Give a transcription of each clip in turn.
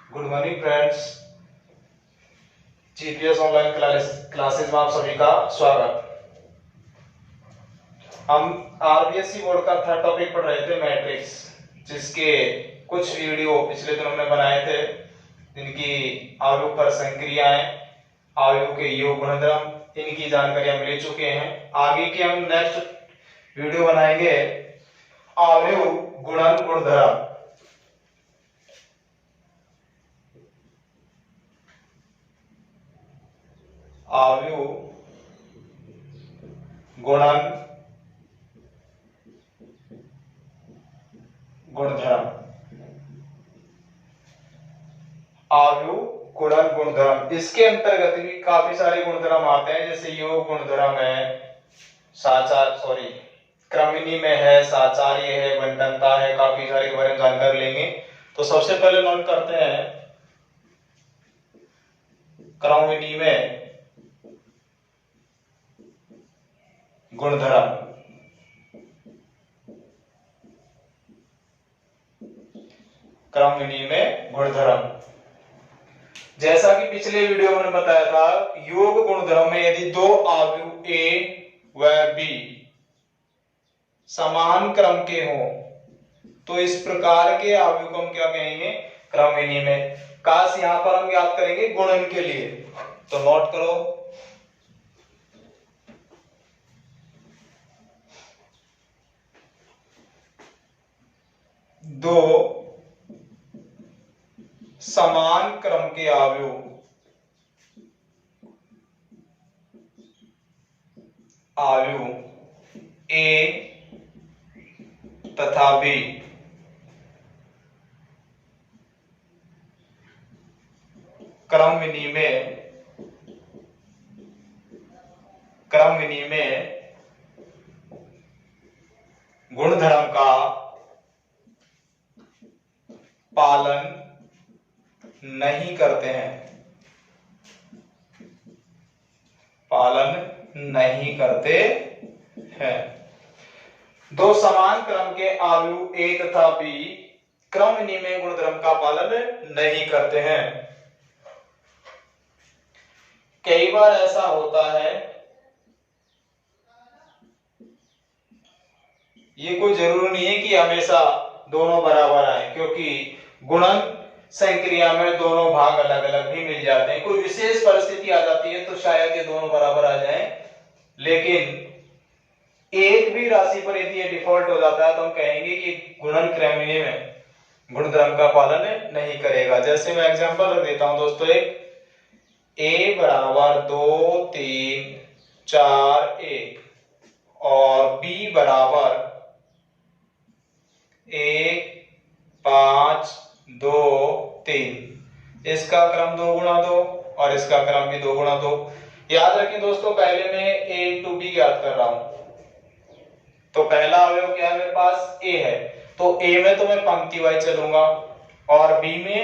Good morning friends. GPS online classes में आप सभी का स्वागत। हम आरबीएससी बोर्ड का थर्ड टॉपिक पढ़ रहे थे, मैट्रिक्स, जिसके कुछ वीडियो पिछले दिनों में बनाए थे, जिनकी आयु पर संक्रियाएं, आयु के योग गुणधर्म, इनकी जानकारी हम ले चुके हैं। आगे के हम नेक्स्ट वीडियो बनाएंगे आयु गुणन गुणधर्म। आयु गुणन गुणधर्म। आयु गुणन गुणधर्म, इसके अंतर्गत भी काफी सारे गुणधर्म आते हैं, जैसे योग गुणधर्म है, क्रमिनी में है, साचार्य है, बंटनता है, काफी सारे के बारे में जानकारी लेंगे। तो सबसे पहले नोट करते हैं क्रमिनी में गुणधर्म। क्रमिनी में गुणधर्म, जैसा कि पिछले वीडियो में बताया था, योग गुणधर्म में यदि दो आयु ए व बी समान क्रम के हो तो इस प्रकार के आयु को हम क्या कहेंगे? क्रमिनी में। काश यहां पर हम याद करेंगे गुणन के लिए, तो नोट करो, दो समान क्रम के आयु ए तथा बी क्रमिनी में गुणधर्म का पालन नहीं करते हैं, दो समान क्रम के आयु ए तथा बी क्रमिनी में गुणधर्म का पालन नहीं करते हैं। कई बार ऐसा होता है, ये कोई जरूरी नहीं है कि हमेशा दोनों बराबर आए, क्योंकि गुणन संक्रिया में दोनों भाग अलग अलग भी मिल जाते हैं। कोई विशेष परिस्थिति आ जाती है तो शायद ये दोनों बराबर आ जाएं, लेकिन एक भी राशि पर यदि ये डिफॉल्ट हो जाता है तो हम कहेंगे कि गुणन क्रमिनी में गुणधर्म का पालन नहीं करेगा। जैसे मैं एग्जांपल रख देता हूं दोस्तों, एक a बराबर 2 3 4 1 और b बराबर 1 5 2 3, इसका क्रम 2 गुणा 2 और इसका क्रम भी 2 गुणा 2। याद रखें दोस्तों, पहले मैं a इंटू बी याद कर रहा हूं, तो पहला अवयव क्या है मेरे पास? a है, तो a में तो मैं पंक्ति वाइज चलूंगा और b में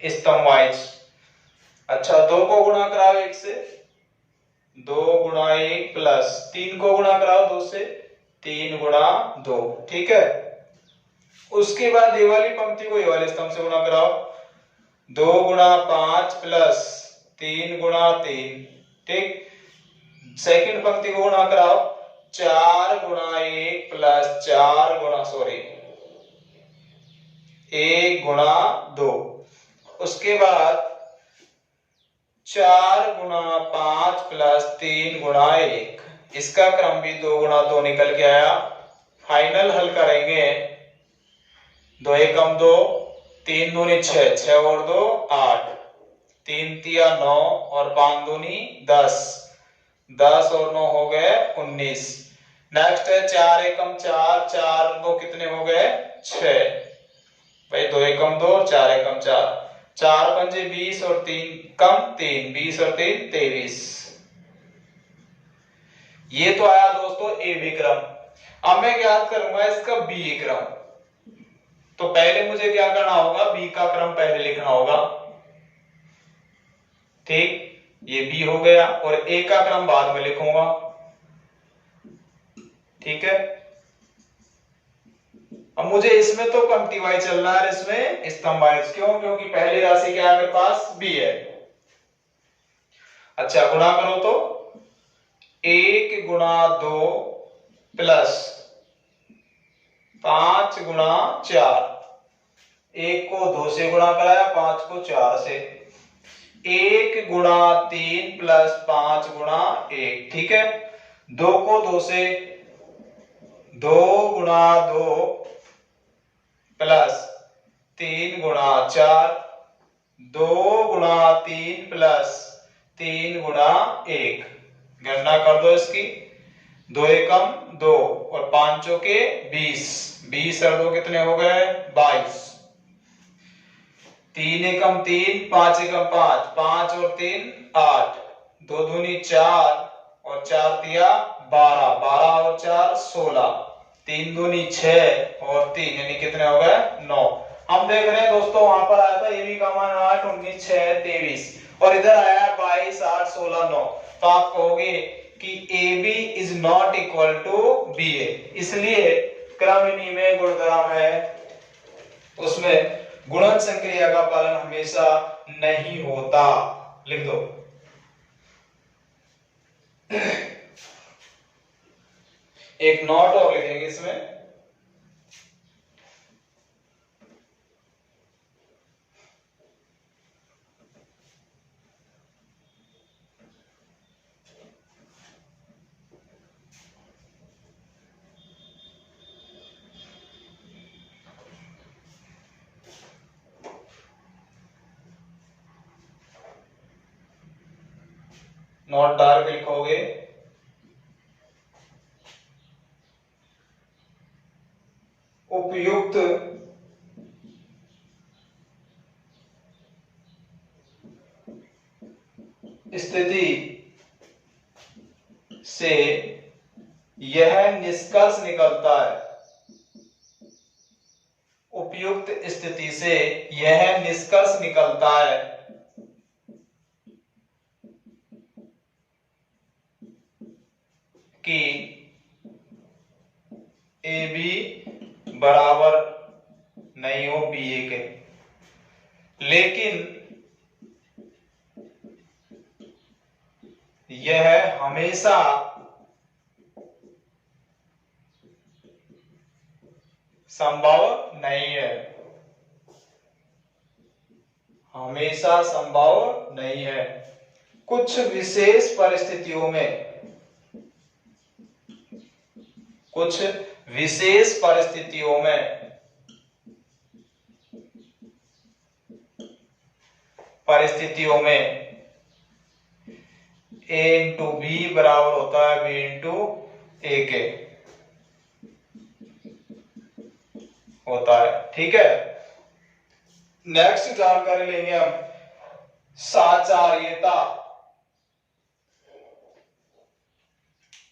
स्तंभ वाइज। अच्छा, 2 को गुणा कराओ 1 से, 2 गुणा 1 प्लस 3 को गुणा कराओ 2 से, 3 गुणा 2, ठीक है। उसके बाद ये वाली पंक्ति को ये वाले स्तंभ से गुणा कराओ, 2 गुणा 5 प्लस 3 गुणा 3, ठीक। सेकंड पंक्ति को गुणा कराओ, 4 गुणा 1 प्लस 4 गुणा 1 गुणा 2। उसके बाद 4 गुणा 5 प्लस 3 गुणा 1, इसका क्रम भी 2 गुणा 2 निकल के आया। फाइनल हल करेंगे, 2 एकम 2, 3 दूनी 6, 6 और 2 8, 3 तिया 9 और 5 दूनी 10, 10 और 9 हो गए 19। नेक्स्ट है 4 एकम 4, 4 2 कितने हो गए? 6 भाई, 2 एकम 2, 4 एकम 4, 4 पंजे 20 और 3 कम 3, 20 और 3 23। ये तो आया दोस्तों ए बी क्रम। अब मैं याद करूंगा इसका बी क्रम, तो पहले मुझे क्या करना होगा? बी का क्रम पहले लिखना होगा, ठीक। ये बी हो गया और ए का क्रम बाद में लिखूंगा, ठीक है। अब मुझे इसमें तो कम टी चल रहा है, इसमें स्तंभ x, क्यों? क्योंकि पहली राशि क्या है मेरे पास? b है। अच्छा, गुणा करो तो 1 गुणा 2 प्लस 5 गुणा 4, 1 को 2 से गुणा कराया, 5 को 4 से, 1 गुणा 3 प्लस 5 गुणा 1, ठीक है। 2 को 2 से, 2 गुणा 2 प्लस 3 गुणा 4, 2 गुणा 3 प्लस 3 गुणा 1। गणना कर दो इसकी, 2 एकम 2 और 5 के 20, 20 और 2 कितने हो गए? 22। 3 एकम 3, 5 एकम 5, 5 और 3 8, 2 दूनी 4 और 4 तिया 12, 12 और 4 16, 3 दूनी 6 और 3 यानी कितने हो गए? 9। हम देख रहे हैं दोस्तों, वहां पर आया था ए बी का मान 8, 19, 6, 23 और इधर आया 22, 8, 16, 9। तो आप कहोगे कि A B is not equal to B A, इसलिए क्रमनी में गुणधर्म है, उसमें गुणन संक्रिया का पालन हमेशा नहीं होता। लिख दो। एक नोट और लिखेंगे इसमें, नोट डार्क लिखोगे, उपयुक्त स्थिति से यह निष्कर्ष निकलता है, उपयुक्त स्थिति से यह निष्कर्ष निकलता है कि ए बी बराबर नहीं हो बी ए के, लेकिन यह हमेशा संभव नहीं है, हमेशा संभव नहीं है। कुछ विशेष परिस्थितियों में, कुछ विशेष परिस्थितियों में ए इंटू बी बराबर होता है बी इंटू ए के होता है, ठीक है। नेक्स्ट जानकारी लेंगे हम साचार्यता,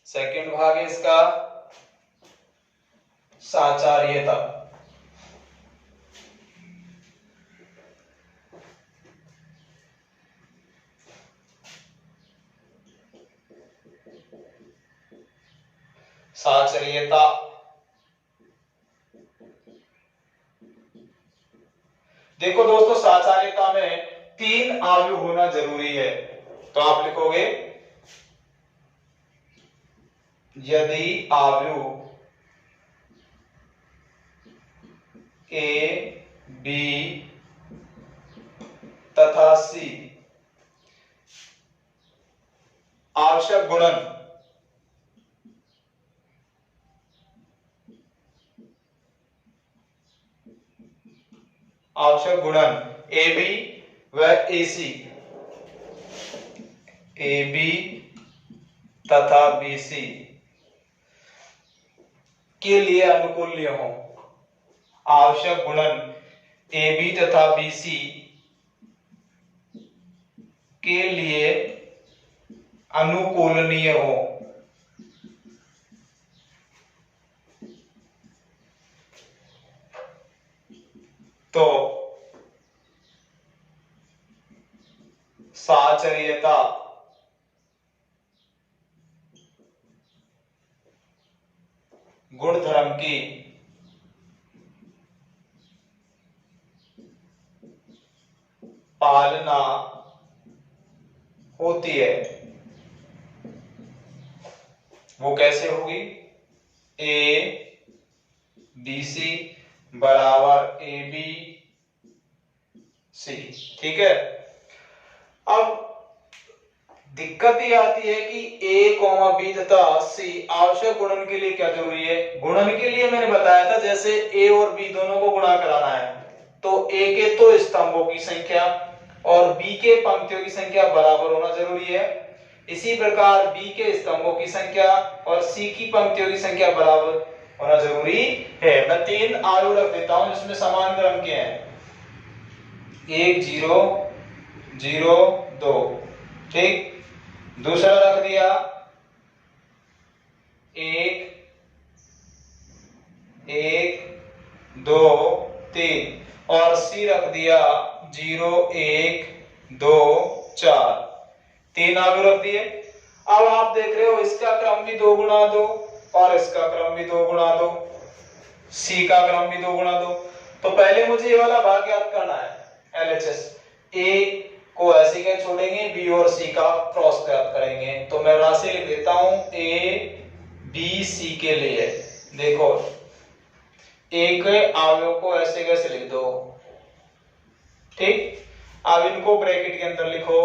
सेकंड भाग है इसका साचार्यता। साचार्यता देखो दोस्तों, साचार्यता में 3 आयु होना जरूरी है। तो आप लिखोगे यदि आयु ए बी तथा सी आवश्यक गुणन ए बी व ए सी, ए बी तथा बी सी के लिए अनुकूल्य हो, आवश्यक गुणन ए बी तथा बी सी के लिए अनुकूलनीय हो, तो साचर्यता गुणधर्म की पालना होती है वो कैसे होगी? ए बी सी बराबर ए बी सी। ठीक है। अब दिक्कत ये आती है कि ए कॉमा बी तथा सी आवश्यक गुणन के लिए क्या जरूरी है? गुणन के लिए मैंने बताया था जैसे ए और बी दोनों को गुणा कराना है तो ए के तो स्तंभों की संख्या और बी के पंक्तियों की संख्या बराबर होना जरूरी है। इसी प्रकार बी के स्तंभों की संख्या और सी की पंक्तियों की संख्या बराबर होना जरूरी है। मैं 3 आलू रख देता हूं जिसमें समान क्रम के हैं, 1 0 0 2। ठीक। दूसरा रख दिया 1 1 2 3 और सी रख दिया 0 1 2 4। 3 आलू रख दिए। अब आप देख रहे हो इसका क्रम भी 2 गुणा 2 और इसका क्रम भी 2 गुणा 2, सी का क्रम भी 2 गुणा 2। तो पहले मुझे ये वाला भाग याद करना है एलएचएस। ए को ऐसे क्या छोड़ेंगे, बी और सी का क्रॉस याद करेंगे। तो मैं राशि लिख देता हूं ए बी सी के लिए। देखो एक अवयव को ऐसे कैसे लिख दो। ठीक। अब इनको ब्रैकेट के अंदर लिखो,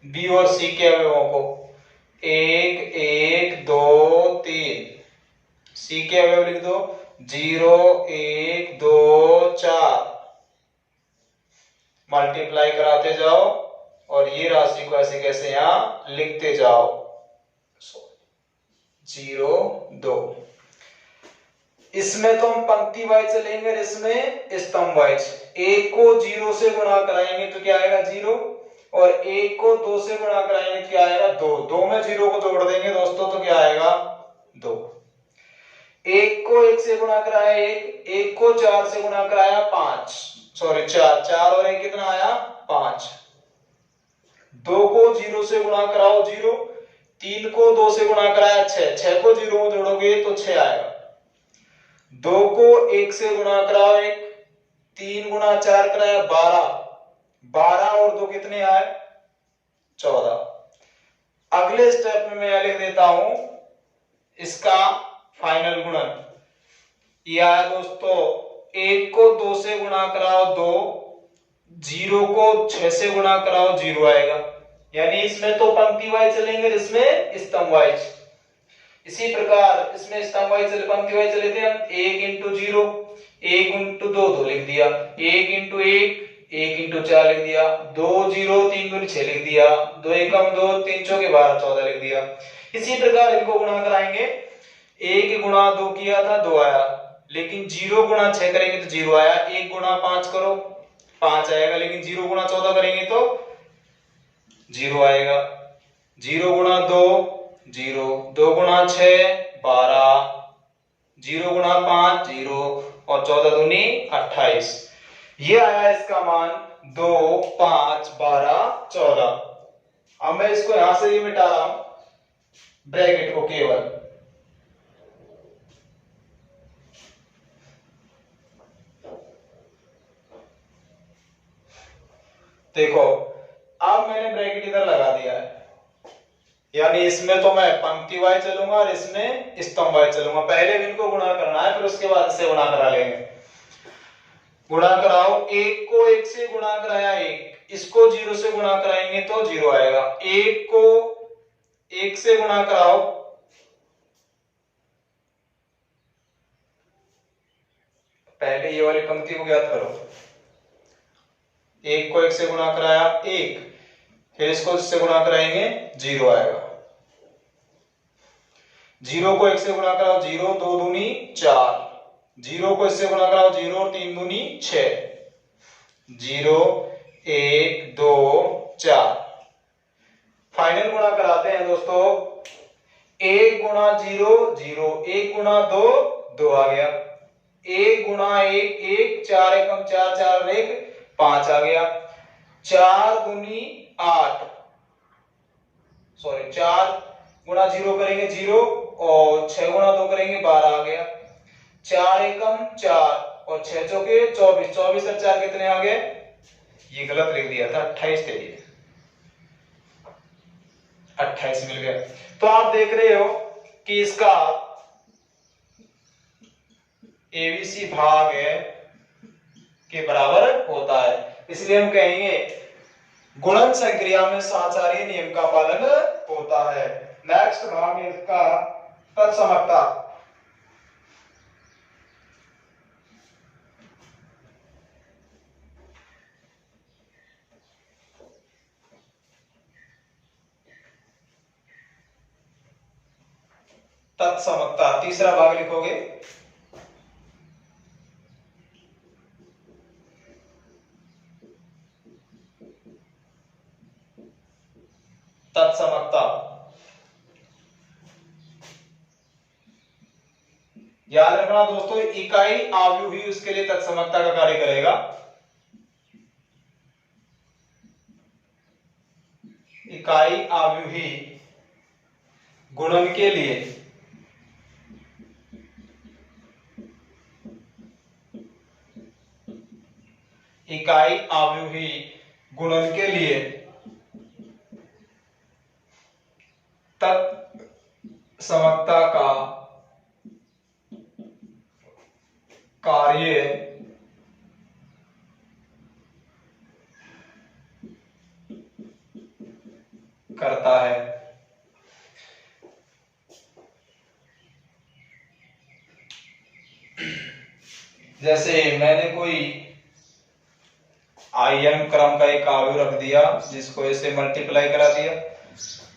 बी और सी के अवयवों को 1 1 2 3। सी के अवयव लिख दो 0 1 2 4। मल्टीप्लाई कराते जाओ और ये राशि को ऐसे कैसे यहां लिखते जाओ 0 2। इसमें तो हम पंक्ति वाइज चलेंगे, इसमें स्तंभ वाइज। 1 को 0 से गुणा कराएंगे तो क्या आएगा 0 और 1 को 2 से गुणा कराएंगे तो क्या आएगा 2। 2 में 0 को जोड़ देंगे दोस्तों तो क्या आएगा 2। 1 को 1 से गुणा कराया 1, 1 को 4 से गुणा कराया 5, सॉरी 4, 4 और 1 कितना आया 5। 2 को 0 से गुणा कराओ 0, 3 को 2 से गुणा कराया 6, 6 को 0 में जोड़ोगे तो 6 आएगा। 2 को 1 से गुणा कराओ 1, 3 गुणा 4 कराया 12, 12 और 2 कितने आए 14। अगले स्टेप में मैं लिख देता हूं इसका फाइनल गुणन। यह आया दोस्तों 1 को 2 से गुणा कराओ 2, 0 को 6 से गुणा कराओ 0 आएगा। यानी इसमें तो पंक्ति वाइज चलेंगे, इसमें स्तंभ वाइज। इसी प्रकार इसमें स्तंभ वाइज चले, पंक्ति वाइज चले थे हम। 1 इंटू 0 1 इंटू 2 2 लिख दिया, 1 इंटू 1 1 इंटू 4 लिख दिया, 2 0 3 दूनी 6 लिख दिया, 2 एकम 2 3 चौके 12 14 लिख दिया। इसी प्रकार इनको गुणा कराएंगे। 1 गुणा 2 किया था 2 आया, लेकिन 0 गुणा 6 करेंगे तो 0 आया। 1 गुणा 5 करो 5 आएगा, लेकिन 0 गुणा 14 करेंगे तो 0 आएगा। 0 गुणा 2 0, 2 गुणा 6 12, 0 गुणा 5 0 और 14 दूनी 28। ये आया इसका मान 2 5 12 14। अब मैं इसको यहां से ही मिटा रहा हूं ब्रैकेट को केवल। देखो अब मैंने ब्रैकेट इधर लगा दिया है, यानी इसमें तो मैं पंक्ति वाइज चलूंगा और इसमें स्तंभ वाइज चलूंगा। पहले भी इनको गुणा करना है, फिर उसके बाद इससे गुणा करा लेंगे। गुणा कराओ, 1 को 1 से गुणा कराया 1, इसको 0 से गुणा कराएंगे तो 0 आएगा। 1 को 1 से गुणा कराओ, पहले ये वाली पंक्ति को ज्ञात करो। 1 को 1 से गुणा कराया 1, फिर इसको इससे गुणा कराएंगे 0 आएगा। 0 को 1 से गुणा कराओ 0, 2 दूनी 4, 0 को इससे गुणा कराओ 0 और 3 दूनी 6, 0 1 2 4। फाइनल गुणा कराते हैं दोस्तों। 1 गुणा 0 0, 1 गुणा 2 2 आ गया, 1 गुणा 1 1, 4 एकम 4 4 1 5 आ गया। 4 दूनी 8, सॉरी 4 गुणा 0 करेंगे 0 और 6 गुणा 2 करेंगे 12 आ गया। 4 एकम 4 और 6 चौके 24, 24 और 4 कितने आ गए ये गलत लिख दिया था, 28 थे ये, 28 मिल गया। तो आप देख रहे हो कि इसका एबीसी भाग के बराबर होता है, इसलिए हम कहेंगे गुणन संक्रिया में साचार्य नियम का पालन होता है। नेक्स्ट भाग है इसका तत्समकता। तत्समकता तीसरा भाग लिखोगे। तत्समकता याद रखना दोस्तों, इकाई आव्यूह ही उसके लिए तत्समकता का कार्य करेगा। इकाई आव्यूही गुणन के लिए इकाई आव्यूही गुणन के लिए तत्समकता का कार्य करता है। जैसे मैंने कोई आयन क्रम का एक आव्यूह रख दिया, जिसको ऐसे मल्टीप्लाई करा दिया,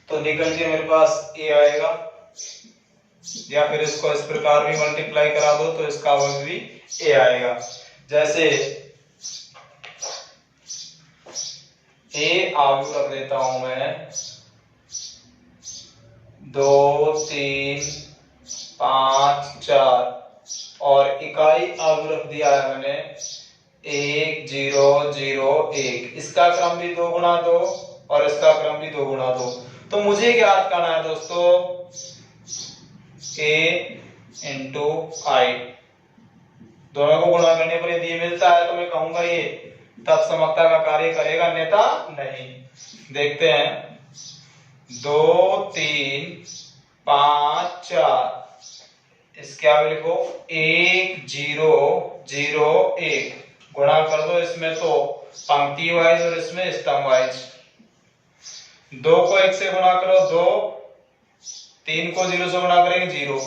तो निकल के मेरे पास ए आएगा, या फिर इसको इस प्रकार भी मल्टीप्लाई करा दो तो इसका आव्यूह भी ए आएगा। जैसे ए आव्यूह रख देता हूं मैं 2 3 5 4, और इकाई आव्यूह रख दिया है मैंने 1 0 0 1। इसका क्रम भी 2 गुणा 2 और इसका क्रम भी 2 गुणा 2। तो मुझे ज्ञात करना है दोस्तों a इंटू आई, दोनों को गुणा करने पर यदि ये मिलता है तो मैं कहूंगा ये तत्समकता का कार्य करेगा, अन्यथा नहीं। देखते हैं 2 3 5 4, इसके आगे लिखो 1 0 0 1, गुणा कर दो इसमें तो पंक्ति वाइज और इसमें स्तंभ वाइज। 2 को 1 से गुणा करो 2, 3 को 0 से गुणा करेंगे 0,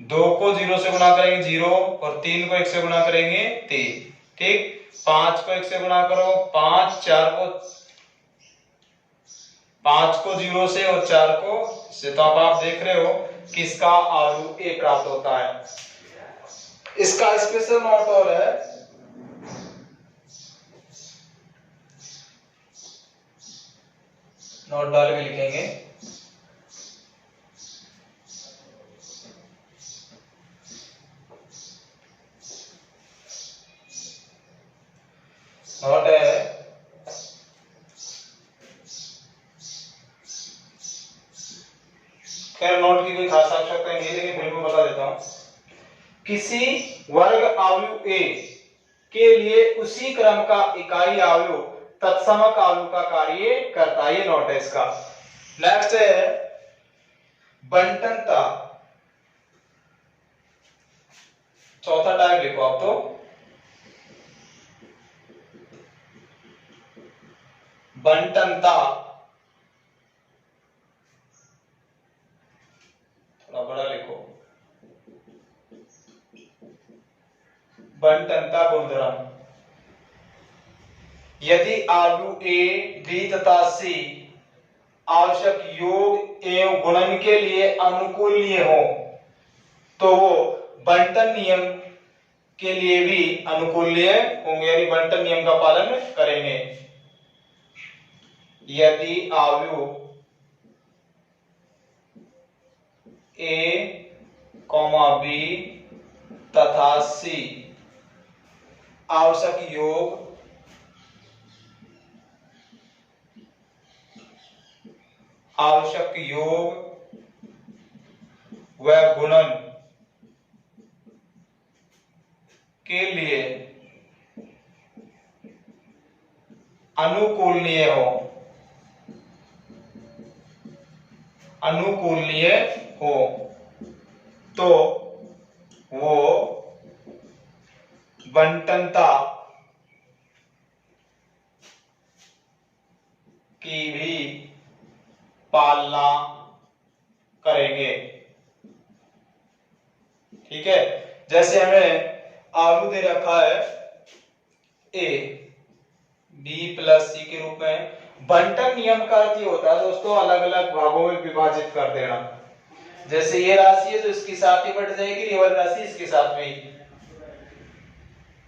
2 को 0 से गुणा करेंगे 0, और 3 को 1 से गुणा करेंगे 3। ठीक, 5 को 1 से गुणा करो 5, 5 को 0 से और 4 को से, तो आप देख रहे हो कि इसका आव्यूह ए प्राप्त होता है। इसका स्पेशल नोट और है, नोट डाल के लिखेंगे नोट है खैर नोट की कोई खास आवश्यकता नहीं है, लेकिन फिर भी बता देता हूं। किसी वर्ग आव्यूह ए के लिए उसी क्रम का इकाई आव्यूह तत्समक आव्यूह का कार्य करता है, ये नोट है इसका। नेक्स्ट है बंटनता। चौथा टाइप लिखो आप तो, बंटनता। थोड़ा बड़ा लिखो, बंटनता गुणधर्म। यदि आव्यूह ए बी तथा सी आवश्यक योग एवं गुणन के लिए अनुकूलनीय हो तो वो बंटन नियम के लिए भी अनुकूलनीय होंगे, यानी बंटन नियम का पालन करेंगे। यदि आव्यूह ए बी तथा सी आवश्यक योग व गुणन के लिए अनुकूलनीय हो, अनुकूलनीय हो तो वो बंटनता की भी पालना करेंगे। ठीक है, जैसे हमें आलू दे रखा है ए बी प्लस सी के रूप में। बंटन नियम का अर्थ ये होता है दोस्तों अलग अलग भागों में विभाजित कर देना। जैसे ये राशि है तो इसके साथ ही बढ़ जाएगी, रियल राशि इसके साथ में ही।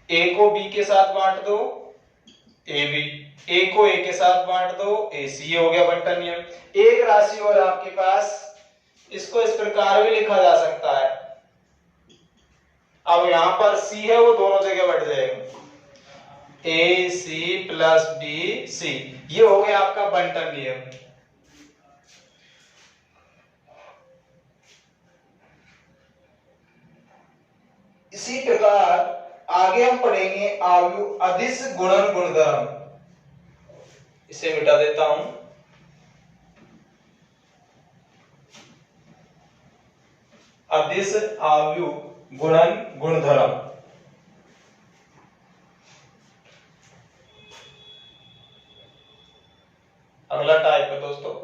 ए को बी के साथ बांट दो ए बी, ए को ए के साथ बांट दो ए सी, ये हो गया बंटन नियम। एक राशि और आपके पास, इसको इस प्रकार भी लिखा जा सकता है। अब यहां पर सी है वो दोनों जगह बढ़ जाएगा, ए सी प्लस बी सी, ये हो गया आपका बंटन नियम। इसी प्रकार आगे हम पढ़ेंगे आयु अदिश गुणन गुणधर्म। इसे मिटा देता हूं। अदिश आयु गुणन गुणधर्म। अगला टाइप है दोस्तों